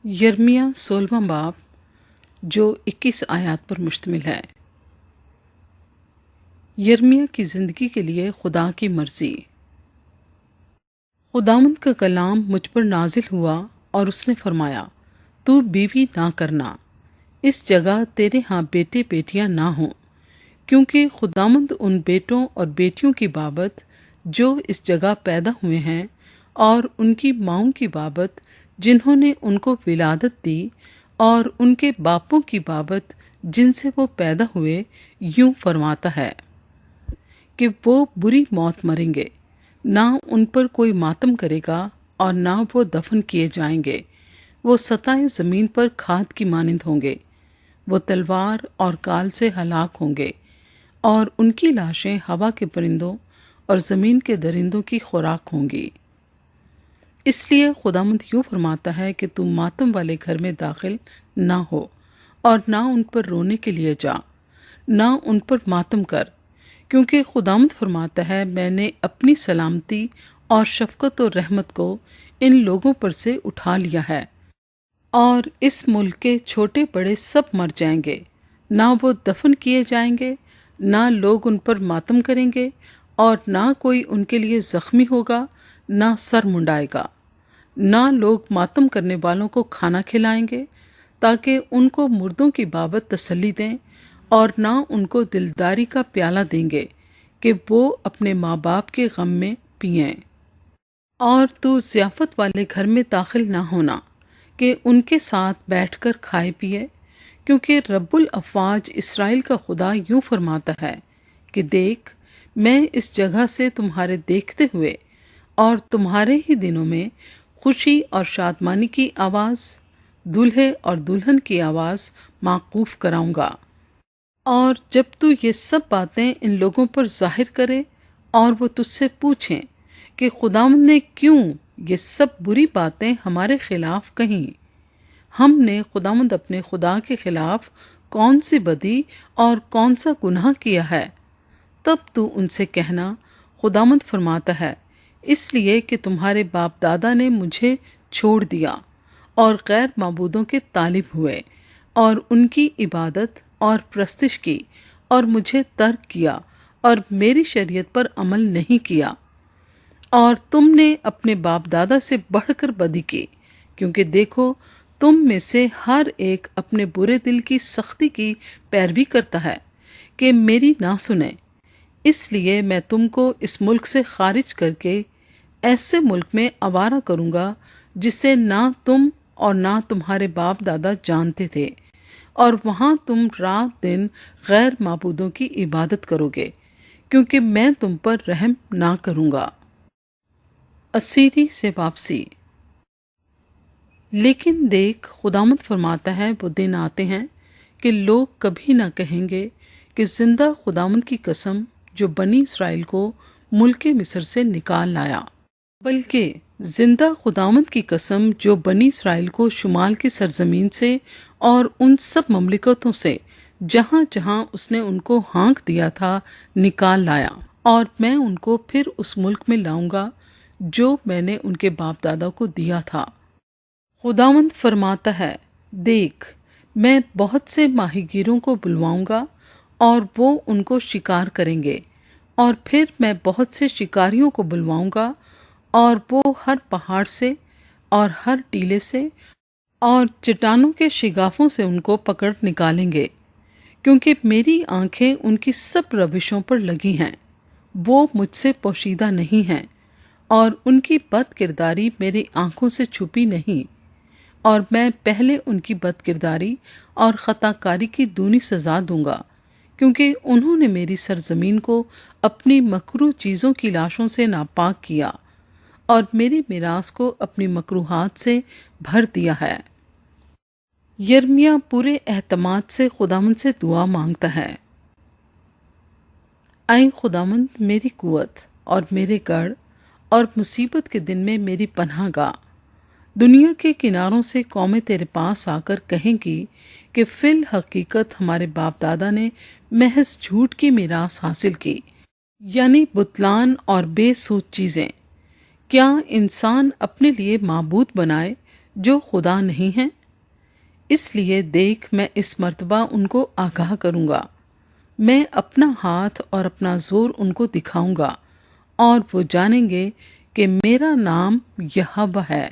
यिर्मयाह 16वां बाब जो 21 आयत पर मुश्तमिल है। यिर्मयाह की ज़िंदगी के लिए खुदा की मर्ज़ी। खुदावंद का कलाम मुझ पर नाजिल हुआ और उसने फरमाया, तू बीवी ना करना, इस जगह तेरे यहाँ बेटे बेटियाँ ना हों, क्योंकि खुदावंद उन बेटों और बेटियों की बाबत जो इस जगह पैदा हुए हैं और उनकी माँओं की बाबत जिन्होंने उनको विलादत दी और उनके बापों की बाबत जिनसे वो पैदा हुए, यूं फरमाता है कि वो बुरी मौत मरेंगे, ना उन पर कोई मातम करेगा और ना वो दफन किए जाएंगे। वो सताए ज़मीन पर खाद की मानिंद होंगे, वो तलवार और काल से हलाक होंगे और उनकी लाशें हवा के परिंदों और ज़मीन के दरिंदों की खुराक होंगी। इसलिए खुदावंद यूं फरमाता है कि तुम मातम वाले घर में दाखिल ना हो और ना उन पर रोने के लिए जा, ना उन पर मातम कर, क्योंकि खुदावंद फरमाता है, मैंने अपनी सलामती और शफकत और रहमत को इन लोगों पर से उठा लिया है और इस मुल्क के छोटे बड़े सब मर जाएंगे, ना वो दफन किए जाएंगे, ना लोग उन पर मातम करेंगे और ना कोई उनके लिए जख्मी होगा, ना सर मुंडाएगा। ना लोग मातम करने वालों को खाना खिलाएंगे ताकि उनको मुर्दों की बाबत तसल्ली दें, और ना उनको दिलदारी का प्याला देंगे कि वो अपने माँ बाप के गम में पिएं। और तू ज़ियाफत वाले घर में दाखिल ना होना कि उनके साथ बैठकर खाए पिए, क्योंकि रब्बुल अफ़वाज इसराइल का खुदा यूं फरमाता है कि देख, मैं इस जगह से तुम्हारे देखते हुए और तुम्हारे ही दिनों में खुशी और शादमानी की आवाज़, दूल्हे और दुल्हन की आवाज़ माकूफ कराऊंगा। और जब तू ये सब बातें इन लोगों पर जाहिर करे और वो तुझसे पूछें कि खुदावंद ने क्यों ये सब बुरी बातें हमारे खिलाफ कहीं, हमने खुदावंद अपने खुदा के खिलाफ कौन सी बदी और कौन सा गुनाह किया है, तब तू उनसे कहना, खुदावंद फरमाता है, इसलिए कि तुम्हारे बाप दादा ने मुझे छोड़ दिया और गैर माबूदों के तालिब हुए और उनकी इबादत और प्रस्तिश की और मुझे तर्क किया और मेरी शरीयत पर अमल नहीं किया। और तुमने अपने बाप दादा से बढ़कर बदी की, क्योंकि देखो, तुम में से हर एक अपने बुरे दिल की सख्ती की पैरवी करता है कि मेरी ना सुने। इसलिए मैं तुमको इस मुल्क से खारिज करके ऐसे मुल्क में आवारा करूंगा जिसे ना तुम और ना तुम्हारे बाप दादा जानते थे, और वहां तुम रात दिन गैर माबूदों की इबादत करोगे, क्योंकि मैं तुम पर रहम ना करूंगा। असीरी से वापसी। लेकिन देख, खुदावंद फरमाता है, वो दिन आते हैं कि लोग कभी ना कहेंगे कि जिंदा खुदावंद की कसम जो बनी इसराइल को मुल्क मिस्र से निकाल लाया, बल्कि जिंदा खुदावंद की कसम जो बनी इसराइल को शुमाल की सरजमीन से और उन सब ममलिकतों से जहाँ जहाँ उसने उनको हाँक दिया था निकाल लाया, और मैं उनको फिर उस मुल्क में लाऊंगा जो मैंने उनके बाप दादा को दिया था। खुदावंद फरमाता है, देख, मैं बहुत से माहीगीरों को बुलवाऊंगा और वो उनको शिकार करेंगे, और फिर मैं बहुत से शिकारियों को बुलवाऊंगा और वो हर पहाड़ से और हर टीले से और चट्टानों के शिगाफों से उनको पकड़ निकालेंगे, क्योंकि मेरी आंखें उनकी सब रविशों पर लगी हैं, वो मुझसे पोशीदा नहीं हैं, और उनकी बद किरदारी मेरी आंखों से छुपी नहीं, और मैं पहले उनकी बद किरदारी और खताकारी की दूनी सजा दूंगा, क्योंकि उन्होंने मेरी सरजमीन को अपनी मकरू चीज़ों की लाशों से नापाक किया और मेरी मिरास को अपनी मकरूहात से भर दिया है। यिर्मयाह पूरे एहतमाद से खुदावंद से दुआ मांगता है। ऐ खुदावंद, मेरी कुव्वत और मेरे गढ़ और मुसीबत के दिन में मेरी पनाहगाह, दुनिया के किनारों से कौमें तेरे पास आकर कहेंगी कि फिल हकीकत हमारे बाप दादा ने महज झूठ की मिरास हासिल की, यानी बुतलान और बेसूद चीज़ें। क्या इंसान अपने लिए माबूद बनाए جو خدا نہیں ہیں؟ اس لیے دیکھ میں اس مرتبہ ان کو آگاہ کروں گا، میں اپنا ہاتھ اور اپنا زور ان کو دکھاؤں گا، اور وہ جانیں گے کہ میرا نام یہوہ ہے۔